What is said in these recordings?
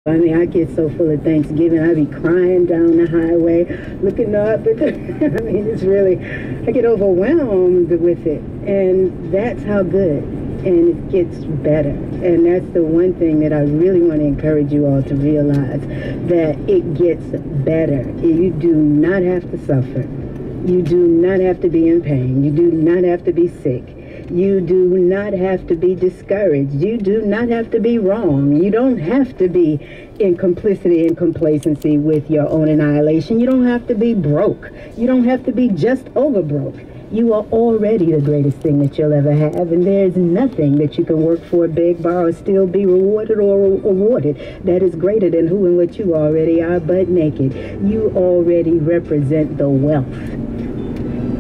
I mean, I get so full of Thanksgiving, I be crying down the highway, looking up at the, I mean, it's really, I get overwhelmed with it. And that's how good. And it gets better. And that's the one thing that I really want to encourage you all to realize, that it gets better. You do not have to suffer. You do not have to be in pain. You do not have to be sick. You do not have to be discouraged. You do not have to be wrong. You don't have to be in complicity and complacency with your own annihilation. You don't have to be broke. You don't have to be just over broke. You are already the greatest thing that you'll ever have, and there's nothing that you can work for, beg, borrow, still be rewarded or awarded that is greater than who and what you already are, but naked. You already represent the wealth,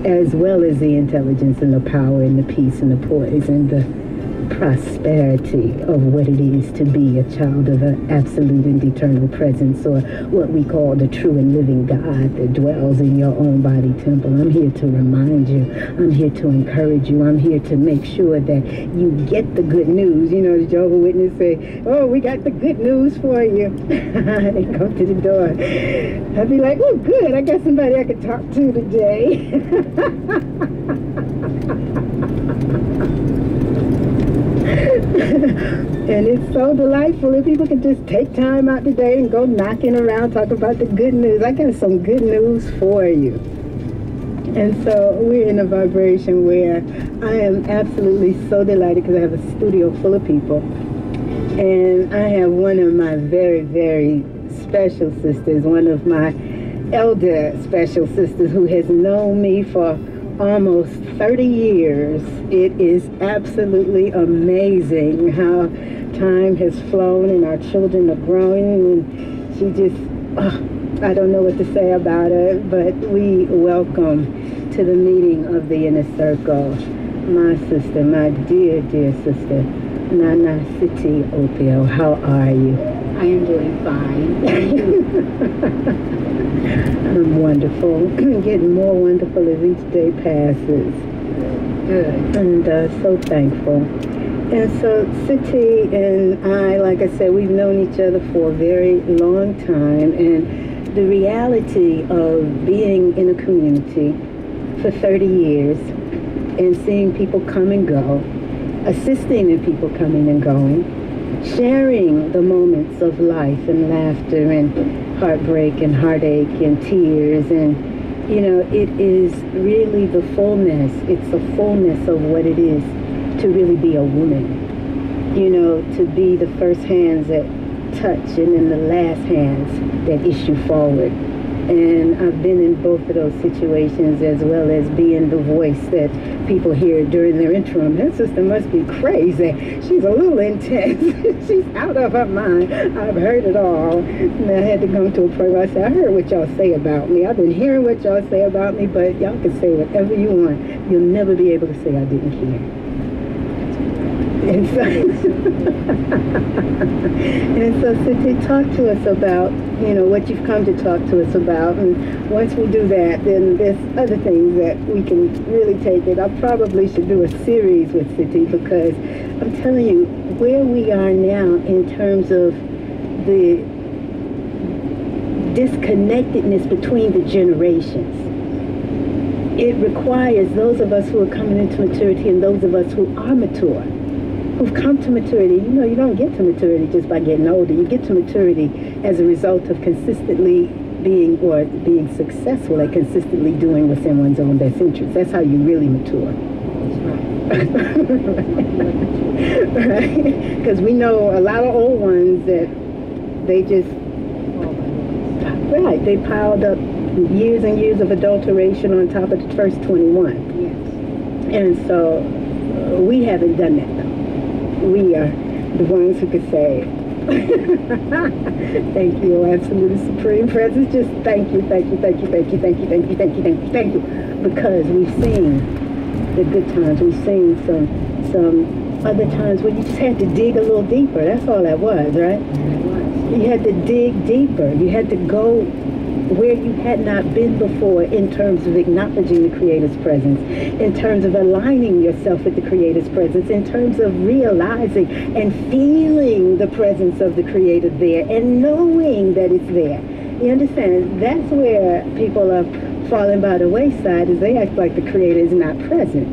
as well as the intelligence and the power and the peace and the poise and the prosperity of what it is to be a child of an absolute and eternal presence, or what we call the true and living God that dwells in your own body temple. I'm here to remind you. I'm here to encourage you. I'm here to make sure that you get the good news. You know, the Jehovah's Witnesses say, oh, we got the good news for you. They come to the door. I'd be like, oh, good. I got somebody I could talk to today. And it's so delightful if people can just take time out today and go knocking around talking about the good news. I got some good news for you. And so we're in a vibration where I am absolutely so delighted, because I have a studio full of people. And I have one of my very, very special sisters, one of my elder special sisters, who has known me for almost 30 years. It is absolutely amazing how time has flown and our children are growing, and she just, I don't know what to say about her, but we welcome to the meeting of the Inner Circle my sister, my dear, dear sister, Nana Siti Opio. How are you? I am doing fine. I'm wonderful. Getting more wonderful as each day passes. Good. And so thankful. And so Siti and I, like I said, we've known each other for a very long time. And the reality of being in a community for 30 years and seeing people come and go, assisting in people coming and going, sharing the moments of life and laughter and heartbreak and heartache and tears, and you know, it is really the fullness, it's the fullness of what it is to really be a woman, you know, to be the first hands that touch and then the last hands that issue forward. And I've been in both of those situations, as well as being the voice that people hear during their interim. That sister must be crazy. She's a little intense. She's out of her mind. I've heard it all. And I had to come to a point where I said, I heard what y'all say about me. I've been hearing what y'all say about me, but y'all can say whatever you want. You'll never be able to say I didn't hear. And so, and so Siti, talk to us about, you know, what you've come to talk to us about. And once we do that, then there's other things that we can really take it. I probably should do a series with Siti, because I'm telling you, where we are now in terms of the disconnectedness between the generations, it requires those of us who are coming into maturity and those of us who are mature, who've come to maturity. You know, you don't get to maturity just by getting older. You get to maturity as a result of consistently being successful at consistently doing what's in one's own best interest. That's how you really mature. That's right. Right? Because we know a lot of old ones that they just, right, they piled up years and years of adulteration on top of the first 21. Yes. And so we haven't done that, though. We are the ones who could say, thank you, absolute supreme presence. Just thank you, thank you, thank you, thank you, thank you, thank you, thank you, thank you, thank you. Because we've seen the good times. We've seen some other times where you just had to dig a little deeper. That's all that was, right? It was. You had to dig deeper. You had to go where you had not been before in terms of acknowledging the Creator's presence, in terms of aligning yourself with the Creator's presence, in terms of realizing and feeling the presence of the Creator there and knowing that it's there. You understand? That's where people are falling by the wayside, is they act like the Creator is not present.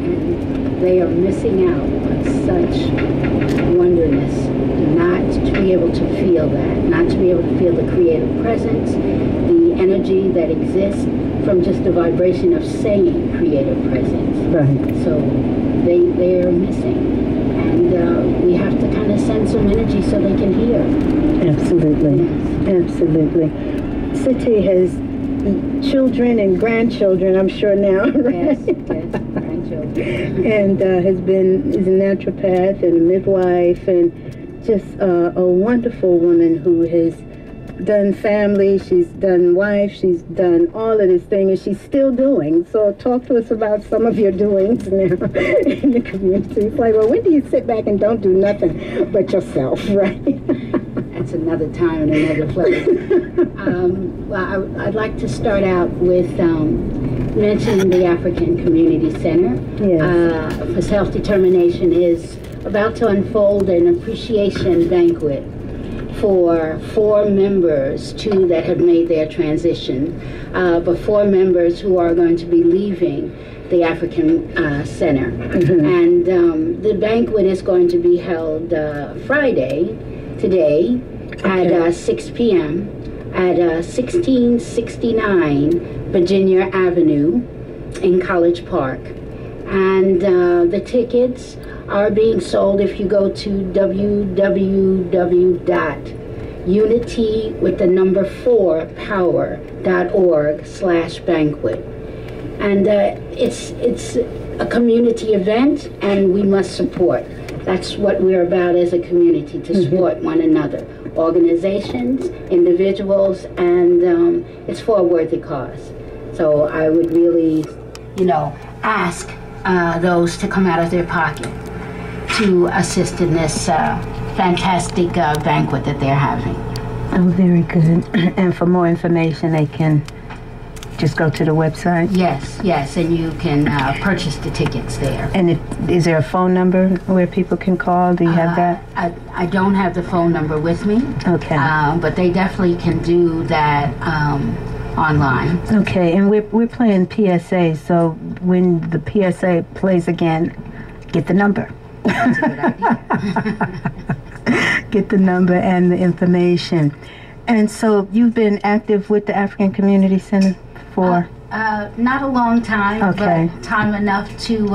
And they are missing out on such wonderness not to be able to feel that, not to be able to feel the creative presence, the energy that exists from just the vibration of saying creative presence. Right. So they are missing. And we have to kind of send some energy so they can hear. Absolutely. Yes. Absolutely. City has children and grandchildren, I'm sure now, right? Yes, grandchildren. And is a naturopath and a midwife and just a wonderful woman who has done family, she's done wife, she's done all of this thing, and she's still doing. So talk to us about some of your doings now in the community. It's like, well, when do you sit back and don't do nothing but yourself, right? That's another time and another place. Well, I'd like to start out with mentioning the African Community Center. Yes. For Self-Determination is about to unfold an appreciation banquet for 4 members, 2 that have made their transition, but 4 members who are going to be leaving the African Center. Mm-hmm. And the banquet is going to be held Friday, today, Okay. at 6 p.m. at 1669 Virginia Avenue in College Park. And the tickets are being sold if you go to www.unity4power.org/banquet. And it's a community event, and we must support. That's what we're about as a community, to support one another, organizations, individuals, and it's for a worthy cause. So I would really, ask those to come out of their pocket to assist in this fantastic banquet that they're having. Oh, very good. And for more information, they can just go to the website? Yes, and you can purchase the tickets there. And is there a phone number where people can call? Do you have that? I don't have the phone number with me. Okay. But they definitely can do that online. Okay, and we're playing PSA, so when the PSA plays again, get the number. That's a good idea. Get the number and the information. And so you've been active with the African Community Center for? Not a long time, okay, but time enough to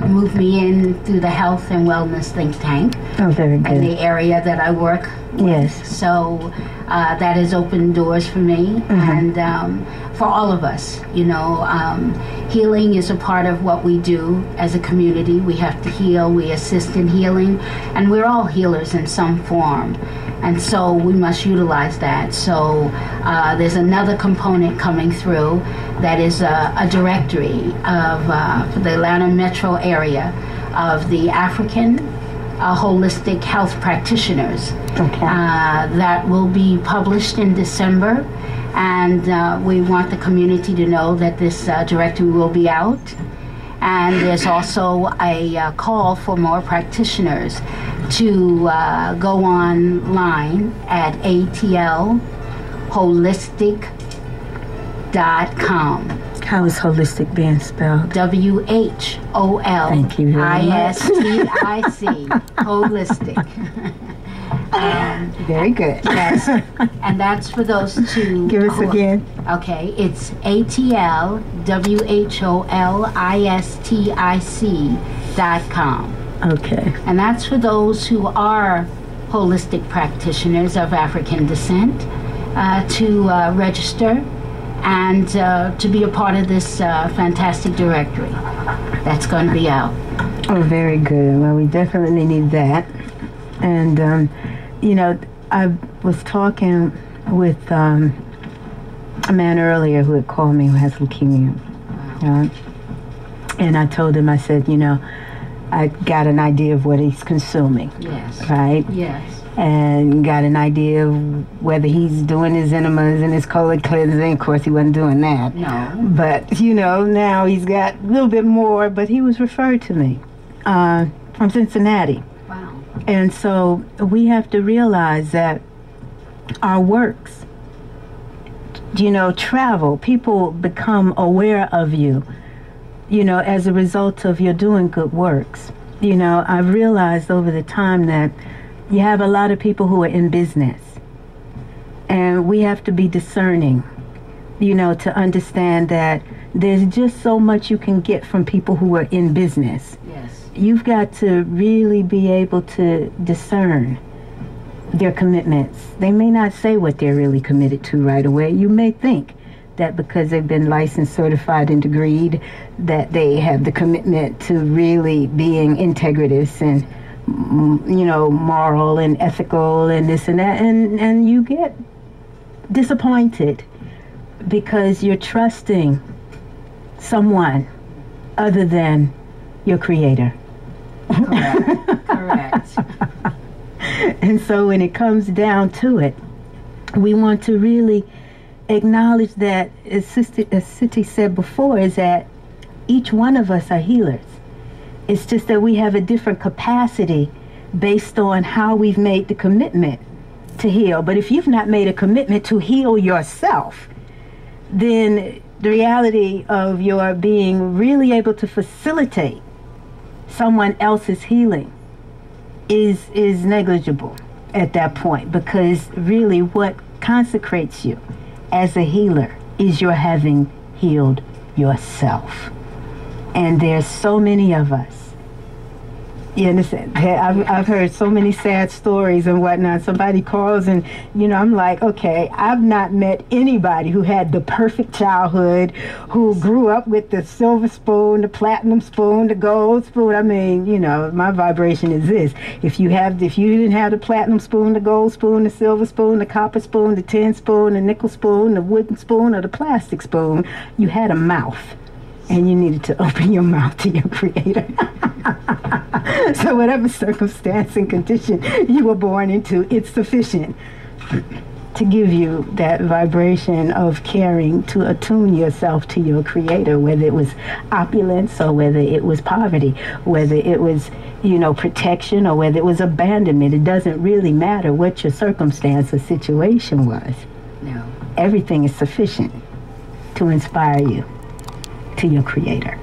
move me in through the health and wellness think tank. Oh, very good. In the area that I work with. Yes. So that has opened doors for me, and for all of us. Healing is a part of what we do as a community. We have to heal, we assist in healing, and we're all healers in some form. And so we must utilize that. So there's another component coming through that is a directory of for the Atlanta metro area of the African holistic health practitioners. Okay. That will be published in December, and we want the community to know that this directory will be out. And there's also a call for more practitioners to go online at atlholistic.com. How is holistic being spelled? WHOLISTIC. Holistic. Very good. Yes. And that's for those two. Give us again. Okay. It's atlwholistic.com. Okay. And that's for those who are holistic practitioners of African descent to register and to be a part of this fantastic directory that's going to be out. Oh, very good. Well, we definitely need that. And, I was talking with a man earlier who had called me who has leukemia. And I told him, I said, I got an idea of what he's consuming. Yes. Right? Yes. and got an idea of whether he's doing his enemas and his colon cleansing. Of course, he wasn't doing that. No. But, you know, now he's got a little bit more, but he was referred to me from Cincinnati. Wow. And so we have to realize that our works, you know, travel. People become aware of you, you know, as a result of your doing good works. You know, I've realized over the time that you have a lot of people who are in business, and we have to be discerning, you know, to understand that there's just so much you can get from people who are in business. Yes. You've got to really be able to discern their commitments. They may not say what they're really committed to right away. You may think that because they've been licensed, certified, and degreed, that they have the commitment to really being integritous and, you know, moral and ethical and this and that, and you get disappointed because you're trusting someone other than your creator. Correct. Correct. And so when it comes down to it, we want to really acknowledge that, as Siti said before, is that each one of us are healers. It's just that we have a different capacity based on how we've made the commitment to heal. But if you've not made a commitment to heal yourself, then the reality of your being really able to facilitate someone else's healing is negligible at that point, because really what consecrates you as a healer is your having healed yourself. And there's so many of us. You understand? I've heard so many sad stories and whatnot. Somebody calls and, you know, I'm like, okay, I've not met anybody who had the perfect childhood, who grew up with the silver spoon, the platinum spoon, the gold spoon. I mean, you know, my vibration is this. If you didn't have the platinum spoon, the gold spoon, the silver spoon, the copper spoon, the tin spoon, the nickel spoon, the wooden spoon, or the plastic spoon, you had a mouth. And you needed to open your mouth to your creator. So whatever circumstance and condition you were born into, it's sufficient to give you that vibration of caring, to attune yourself to your creator, whether it was opulence or whether it was poverty, whether it was, you know, protection or whether it was abandonment. It doesn't really matter what your circumstance or situation was. No. Everything is sufficient to inspire you to your creator.